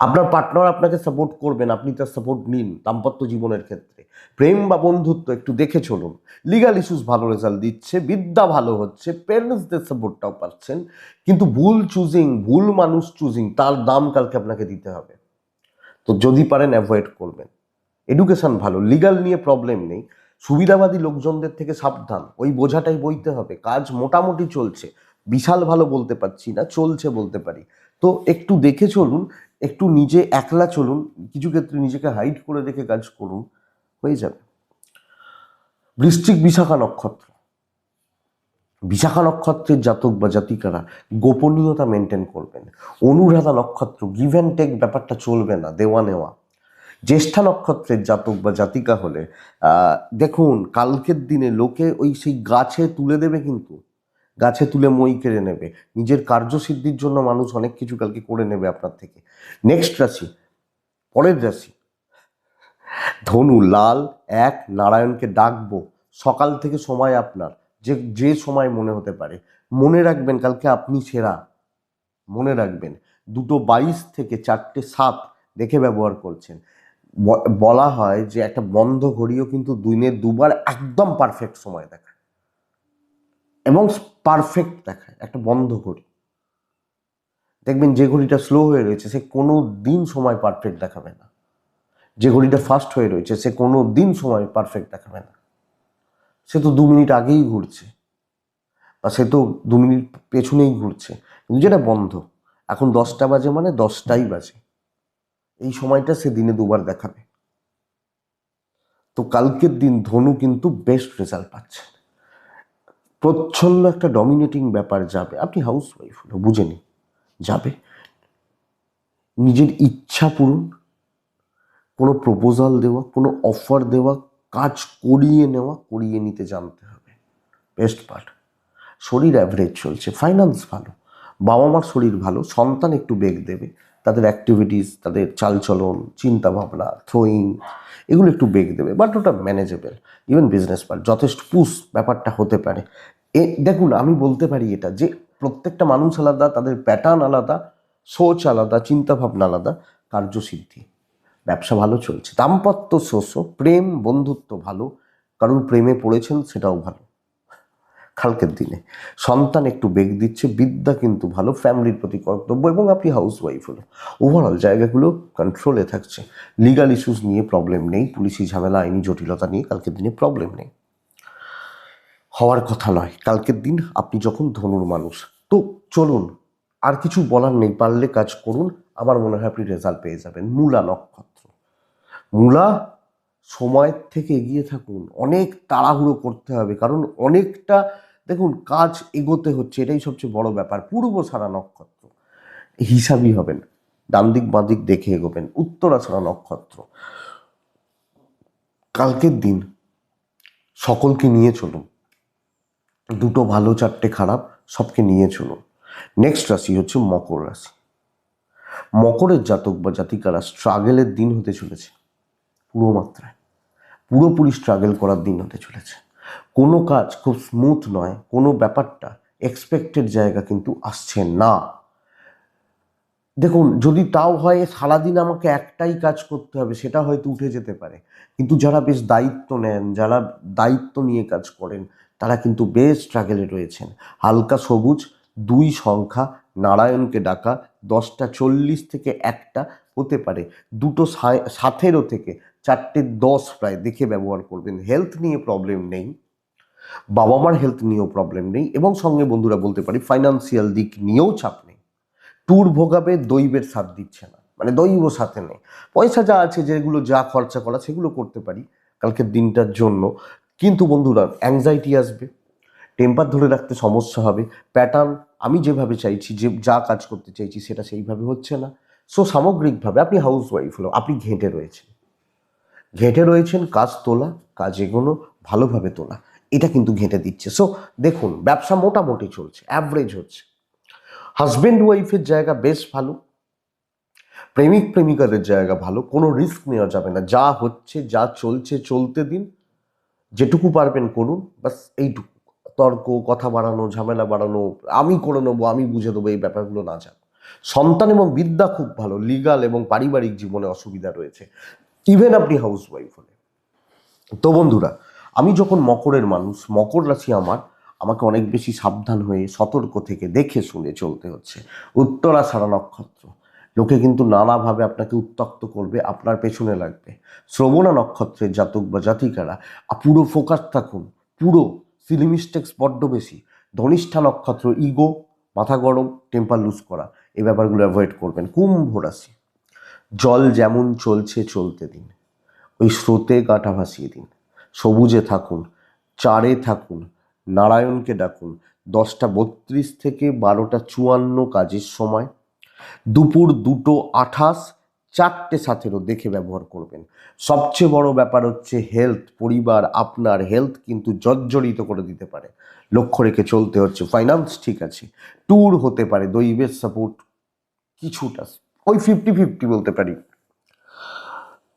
আপনার পার্টনার আপনাকে সাপোর্ট করবেন, আপনি তার সাপোর্ট নিন। দাম্পত্য জীবনের ক্ষেত্রে প্রেম বা বন্ধুত্ব একটু দেখে চলুন। লিগাল ইস্যুস ভালো রেজাল্ট দিচ্ছে, বিদ্যা ভালো হচ্ছে, পেরেন্টসদের সাপোর্টটাও পাচ্ছেন, কিন্তু ভুল মানুষ চুজিং, তার দাম কালকে আপনাকে দিতে হবে। তো যদি পারেন অ্যাভয়েড করবেন। এডুকেশন ভালো, লিগাল নিয়ে প্রবলেম নেই, সুবিধাবাদী লোকজনদের থেকে সাবধান, ওই বোঝাটাই বইতে হবে। কাজ মোটামুটি চলছে, বিশাল ভালো বলতে পারছি না, চলছে বলতে পারি। তো একটু দেখে চলুন, একটু নিজে একলা চলুন, কিছু ক্ষেত্রে নিজেকে হাইড করে রেখে কাজ করুন, হয়ে যাবে। বৃশ্চিক বিশাখা নক্ষত্র, বিশাখা নক্ষত্রের জাতক বা জাতিকারা গোপনীয়তা মেনটেন করবেন। অনুরাধা নক্ষত্র, গিভ অ্যান্ড টেক ব্যাপারটা চলবে না, দেওয়া নেওয়া। জ্যেষ্ঠা নক্ষত্রের জাতক বা জাতিকা হলে দেখুন কালকের দিনে লোকে ওই সেই গাছে তুলে দেবে, কিন্তু গাছে তুলে মই কেড়ে নেবে। নিজের কার্যসিদ্ধির জন্য মানুষ অনেক কিছু কালকে করে নেবে আপনার থেকে। নেক্সট রাশি, পরের রাশি ধনু। লাল 1, নারায়ণকে ডাকবো, সকাল থেকে সময় আপনার, যে যে সময় মনে হতে পারে। মনে রাখবেন কালকে আপনি সেরা, মনে রাখবেন। 2:22 থেকে 4:07 দেখে ব্যবহার করছেন। বলা হয় যে একটা বন্ধ ঘড়িও কিন্তু দিনে দুবার একদম পারফেক্ট সময় দেখায়, এবং পারফেক্ট দেখায় একটা বন্ধ ঘড়ি। দেখবেন যে ঘড়িটা স্লো হয়ে রয়েছে সে কোনো দিন সময় পারফেক্ট দেখাবে না, যে ঘড়িটা ফাস্ট হয়ে রয়েছে সে কোনো দিন সময় পারফেক্ট দেখাবে না। সে তো 2 মিনিট আগেই ঘুরছে, বা সে তো 2 মিনিট পেছনেই ঘুরছে, কিন্তু যেটা বন্ধ, এখন 10টা বাজে মানে 10টাই বাজে, এই সময়টা সে দিনে দুবার দেখাবে। তো কালকের দিন ধনু কিন্তু বেস্ট রেজাল্ট পাচ্ছে, প্রচ্ছন্ন একটা ডমিনেটিং ব্যাপার যাবে। আপনি হাউস ওয়াইফ হলো, বুঝে নিন, যাবে। নিজের ইচ্ছা পূরণ, কোনো প্রপোজাল দেওয়া, কোনো অফার দেওয়া, কাজ করিয়ে নেওয়া, করিয়ে নিতে জানতে হবে, বেস্ট পার্ট। শরীর অ্যাভারেজ চলছে, ফাইন্যান্স ভালো, বাবা মার শরীর ভালো, সন্তান একটু বেগ দেবে, তাদের অ্যাক্টিভিটিস, তাদের চালচলন, চিন্তাভাবনা, থ্রোয়িং, এগুলো একটু বেগ দেবে, বাট ওটা ম্যানেজেবল। ইভেন বিজনেস পার্ট যথেষ্ট পুশ ব্যাপারটা হতে পারে। দেখুন, আমি বলতে পারি এটা যে প্রত্যেকটা মানুষ আলাদা, তাদের প্যাটার্ন আলাদা, সোচ আলাদা, চিন্তাভাবনা আলাদা, কার্যসিদ্ধি। ব্যবসা ভালো চলছে, দাম্পত্য শস্য, প্রেম বন্ধুত্ব ভালো, কারণ প্রেমে পড়েছেন সেটাও ভালো। কালকের দিনে সন্তান একটু বেগ দিচ্ছে, বিদ্যা কিন্তু ভালো, ফ্যামিলির প্রতি কর্তব্য, এবং আপনি হাউস ওয়াইফ হলো, ওভারঅল জায়গাগুলো কন্ট্রোলে থাকছে। লিগাল ইস্যুস নিয়ে প্রবলেম নেই, পুলিশি ঝামেলা, আইনি জটিলতা নিয়ে কালকের দিনে প্রবলেম নেই, হওয়ার কথা নয় কালকের দিন। আপনি যখন ধনুর মানুষ, তো চলুন, আর কিছু বলার নেই, পারলে কাজ করুন, আমার মনে হয় আপনি রেজাল্ট পেয়ে যাবেন। মূলা নক্ষত্র, মূলা সময়ের থেকে এগিয়ে থাকুন, অনেক তাড়াহুড়ো করতে হবে, কারণ অনেকটা দেখুন কাজ এগোতে হচ্ছে, এটাই সবচেয়ে বড় ব্যাপার। পূর্বসারা নক্ষত্র, হিসাবই হবেন, ডান দিক বাঁ দিক দেখে এগোবেন। উত্তরাষাঢ়া নক্ষত্র, কালকের দিন সকলকে নিয়ে চলুন, দুটো ভালো চারটে খারাপ, সবকে নিয়ে চলুন। নেক্সট রাশি হচ্ছে মকর রাশি। মকরের জাতক বা জাতিকারা স্ট্রাগেলের দিন হতে চলেছে, পুরো মাত্রায় পুরোপুরি স্ট্রাগল করার দিন হতে চলেছে। কোনো কাজ খুব স্মুথ নয়, কোনো ব্যাপারটা এক্সপেক্টেড জায়গা কিন্তু আসছে না। দেখুন, যদি তাও হয় সারাদিন আমাকে একটাই কাজ করতে হবে, সেটা হয়তো উঠে যেতে পারে, কিন্তু যারা বেশ দায়িত্ব নেন, যারা দায়িত্ব নিয়ে কাজ করেন, তারা কিন্তু বেশ স্ট্রাগলে রয়েছেন। হালকা সবুজ 2 সংখ্যা, নারায়ণকে ডাকা, 10টা 40 থেকে 1টা হতে পারে, দুটো 17 থেকে 4টে 10 প্রায় দেখে ব্যবহার করবেন। হেলথ নিয়ে প্রবলেম নেই, বাবা মার হেলথ নিয়েও প্রবলেম নেই, এবং সঙ্গে বন্ধুরা বলতে পারি ফাইন্যান্সিয়াল দিক নিয়েও চাপ নেই। ট্যুর ভোগাবে, দৈবের সাথ দিচ্ছে না, মানে দৈব সাথে নেই। পয়সা যা আছে, যেগুলো যা খরচা করা সেগুলো করতে পারি কালকের দিনটার জন্য, কিন্তু বন্ধুরা অ্যাংজাইটি আসবে, টেম্পার ধরে রাখতে সমস্যা হবে, প্যাটার্ন আমি যেভাবে চাইছি, যে যা কাজ করতে চাইছি সেটা সেইভাবে হচ্ছে না। সো সামগ্রিকভাবে আপনি হাউস ওয়াইফ হলো, আপনি ঘেঁটে রয়েছেন, কাজ তোলা, কাজ এগোনো, ভালোভাবে তোলা, এটা কিন্তু ঘেঁটে দিচ্ছে। সো দেখুন, ব্যবসা মোটামুটি চলছে, অ্যাভারেজ হচ্ছে। হাজব্যান্ড ওয়াইফের জায়গা বেশ ভালো, প্রেমিক প্রেমিকাদের জায়গা ভালো, কোনো রিস্ক নেওয়া যাবে না, যা হচ্ছে যা চলছে চলতে দিন, যেটুকু পারবেন করুন, বাস এইটুকু। তর্ক, কথা বাড়ানো, ঝামেলা বাড়ানো, আমি করে নেবো, আমি বুঝে দেবো, এই ব্যাপারগুলো না যান। সন্তান এবং বিদ্যা খুব ভালো, লিগাল এবং পারিবারিক জীবনে অসুবিধা রয়েছে, ইভেন আপনি হাউস ওয়াইফ হলে। তো বন্ধুরা, আমি যখন মকরের মানুষ, মকর রাশি আমার, আমাকে অনেক বেশি সাবধান হয়ে সতর্ক থেকে দেখে শুনে চলতে হচ্ছে। উত্তরাষাঢ়া নক্ষত্র, লোকে কিন্তু নানাভাবে আপনাকে উত্ত্যক্ত করবে, আপনার পেছনে লাগবে। শ্রবণা নক্ষত্রের জাতক বা জাতিকারা পুরো ফোকাস থাকুন, পুরো সিলিমিস্টেক্স বড্ড বেশি। ধনিষ্ঠা নক্ষত্র, ইগো, মাথা গরম, টেম্পার লুজ করা, এই ব্যাপারগুলো অ্যাভয়েড করবেন। কুম্ভ রাশি, জল যেমন চলছে চলতে দিন, ওই স্রোতে কাঁটা ভাসিয়ে দিন, সবুজে থাকুন, চারে থাকুন, নারায়ণকে ডাকুন। 10টা 32 থেকে 12টা 54 কাজের সময়, দুপুর 2টো 28, 4টে 17 দেখে ব্যবহার করবেন। সবচেয়ে বড় ব্যাপার হচ্ছে হেলথ, পরিবার আপনার হেলথ কিন্তু জর্জরিত করে দিতে পারে, লক্ষ্য রেখে চলতে হচ্ছে। ফাইন্যান্স ঠিক আছে, ট্যুর হতে পারে, দৈবের সাপোর্ট কিছুটা, ওই 50-50 বলতে পারি,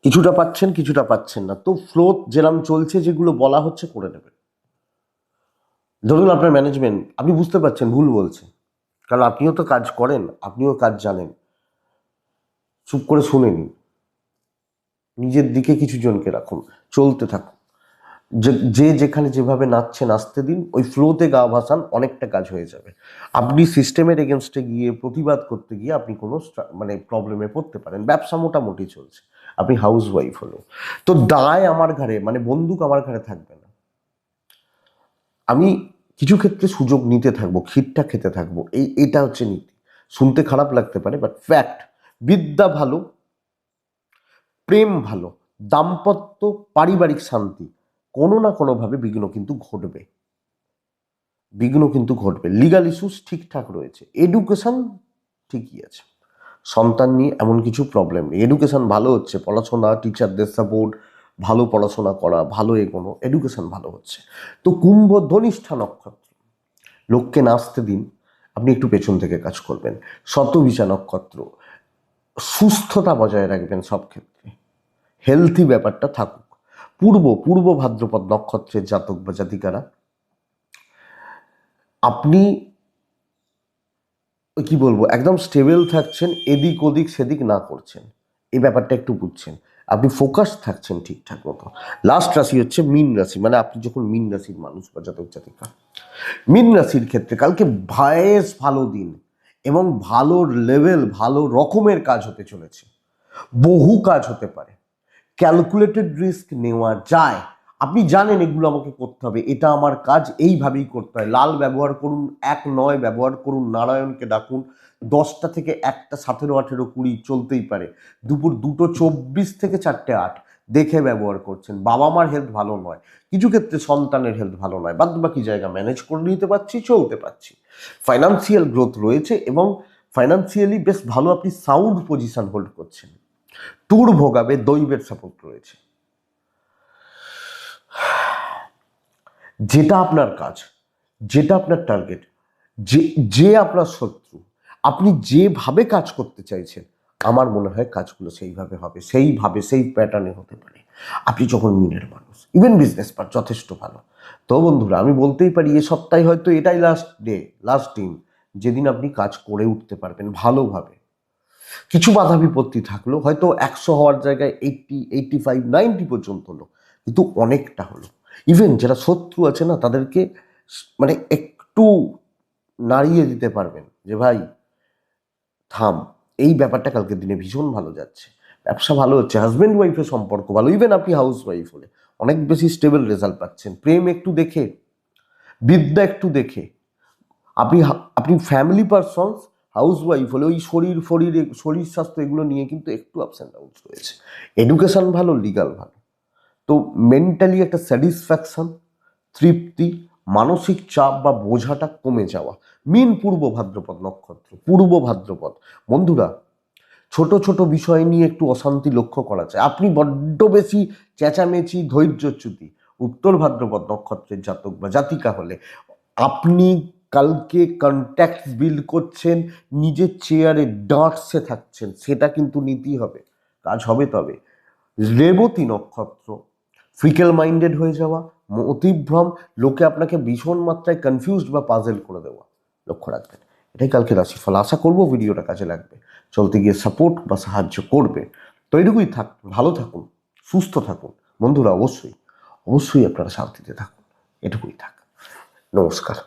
কিছুটা পাচ্ছেন কিছুটা পাচ্ছেন না। তো ফ্লোত যেরকম চলছে, যেগুলো বলা হচ্ছে করে নেবেন। ধরুন আপনার ম্যানেজমেন্ট, আপনি বুঝতে পারছেন ভুল বলছে, কারণ আপনিও তো কাজ করেন, আপনিও কাজ জানেন, চুপ করে শুনে নিন, নিজের দিকে কিছু জনকে রাখুন, চলতে থাকুন, যে যেখানে যেভাবে নাচছে নাচতে দিন, ওই ফ্লোতে গা ভাসান, অনেকটা কাজ হয়ে যাবে। আপনি সিস্টেমের এগেনস্টে গিয়ে প্রতিবাদ করতে গিয়ে আপনি কোনো মানে প্রবলেমে পড়তে পারেন। ব্যবসা মোটামুটি চলছে, আপনি হাউস ওয়াইফ হলো, তো দায় আমার ঘাড়ে, মানে বন্দুক আমার ঘাড়ে থাকবে না, আমি কিছু ক্ষেত্রে সুযোগ নিতে থাকবো, খিটটা খেতে থাকবো, এটা হচ্ছে নীতি। শুনতে খারাপ লাগতে পারে, বাট ফ্যাক্ট। বিদ্যা ভালো, প্রেম ভালো, দাম্পত্য, পারিবারিক শান্তি, কোনো না কোনোভাবে বিঘ্ন কিন্তু ঘটবে, লিগাল ইস্যুস ঠিকঠাক রয়েছে, এডুকেশন ঠিকই আছে, সন্তান নিয়ে এমন কিছু প্রবলেম নেই, এডুকেশন ভালো হচ্ছে, পড়াশোনা, টিচারদের সাপোর্ট, ভালো পড়াশোনা করা, ভালো এগোনো, এডুকেশন ভালো হচ্ছে। তো কুম্ভ ধনিষ্ঠা নক্ষত্র, লোককে নাচতে দিন, আপনি একটু পেছন থেকে কাজ করবেন। শতবিশা নক্ষত্র, সুস্থতা বজায় রাখবেন সব ক্ষেত্রে, হেলথি ব্যাপারটা থাকুক। পূর্ব ভাদ্রপদ নক্ষত্রের জাতক বা জাতিকারা, আপনি কি বলবো, একদম স্টেবল থাকছেন, এদিক ওদিক সেদিক না করছেন, এই ব্যাপারটা একটু বুঝছেন, আপনি ফোকাস থাকছেন ঠিকঠাক মতো। লাস্ট রাশি হচ্ছে মীন রাশি, মানে আপনি যখন মীন রাশির মানুষ বা জাতক জাতিকা, মীন রাশির ক্ষেত্রে কালকে ভয়েস ভালো দিন এবং ভালো লেভেল, ভালো রকমের কাজ হতে চলেছে, বহু কাজ হতে পারে, ক্যালকুলেটেড রিস্ক নেওয়া যায়, আপনি জানেন এগুলো আমাকে করতে হবে, এটা আমার কাজ, এইভাবেই করতে হয়। লাল ব্যবহার করুন, 1 9 ব্যবহার করুন, নারায়ণকে ডাকুন, 10টা থেকে 1টা 17 18 20 চলতেই পারে, দুপুর 2টো 24 থেকে 4টে 8 দেখে ব্যবহার করছেন। বাবা মার হেলথ ভালো নয়, কিছু ক্ষেত্রে সন্তানের হেলথ ভালো নয়, বাদ বাকি জায়গা ম্যানেজ করে নিতে পারছি, চলতে পারছি, ফাইন্যান্সিয়াল গ্রোথ রয়েছে এবং ফাইন্যান্সিয়ালি বেশ ভালো আপনি সাউন্ড পজিশন হোল্ড করছেন, ট্যুর ভোগাবে, দৈবের সাপোর্ট রয়েছে। যেটা আপনার কাজ, যেটা আপনার টার্গেট, যে আপনার শত্রু, আপনি যেভাবে কাজ করতে চাইছেন, আমার মনে হয় কাজগুলো সেইভাবে হবে, সেই প্যাটার্নে হতে পারে। আপনি যখন মিনের মানুষ, ইভেন বিজনেস পার যথেষ্ট ভালো। তো বন্ধুরা, আমি বলতেই পারি এ সপ্তাহে হয়তো এটাই লাস্ট দিন যেদিন আপনি কাজ করে উঠতে পারবেন ভালোভাবে। কিছু বাধা বিপত্তি থাকলো, হয়তো 100 হওয়ার জায়গায় 80 85 90 পর্যন্ত হলো, কিন্তু অনেকটা হলো। ইভেন যারা শত্রু আছে না, তাদেরকে মানে একটু নাড়িয়ে দিতে পারবেন যে ভাই থাম, এই ব্যাপারটা কালকের দিনে ভীষণ ভালো যাচ্ছে, ব্যবসা ভালো হচ্ছে, হাজব্যান্ড ওয়াইফের সম্পর্ক ভালো, ইভেন আপনি হাউস ওয়াইফ হলে অনেক বেশি স্টেবল রেজাল্ট পাচ্ছেন, প্রেম একটু দেখে, বিদ্যা একটু দেখে, আপনি ফ্যামিলি পারসনস, হাউস ওয়াইফ হলে ওই শরীর স্বাস্থ্য এগুলো নিয়ে কিন্তু একটু আপস অ্যান্ড ডাউনস রয়েছে, এডুকেশন ভালো, লিগাল ভালো, তো মেন্টালি একটা স্যাটিসফ্যাকশন, তৃপ্তি, মানসিক চাপ বা বোঝাটা কমে যাওয়া। মিন পূর্ব ভাদ্রপদ নক্ষত্র, পূর্ব ভাদ্রপদ, বন্ধুরা ছোট ছোট বিষয় নিয়ে একটু অশান্তি লক্ষ্য করা যায়, আপনি বড্ড বেশি চেঁচামেচি, ধৈর্যচ্যুতি। উত্তর ভাদ্রপদ নক্ষত্রের জাতক বা জাতিকা হলে আপনি কালকে কন্ট্যাক্ট বিল্ড করছেন, নিজের চেয়ারে ডাঁটসে থাকছেন, সেটা কিন্তু নিতেই হবে, কাজ হবে তবে। রেবতী নক্ষত্র, ফিকেল মাইন্ডেড হয়ে যাওয়া, অতিভ্রম, লোকে আপনাকে ভীষণ মাত্রায় কনফিউজড বা পাজেল করে দেওয়া, লক্ষ্য রাখবেন। এটাই কালকে রাশিফল, আশা করবো ভিডিওটা কাজে লাগবে, চলতে গিয়ে সাপোর্ট বা সাহায্য করবে। তো এটুকুই থাক, ভালো থাকুন, সুস্থ থাকুন বন্ধুরা, অবশ্যই আপনারা শান্তিতে থাকুন, এটুকুই থাক, নমস্কার।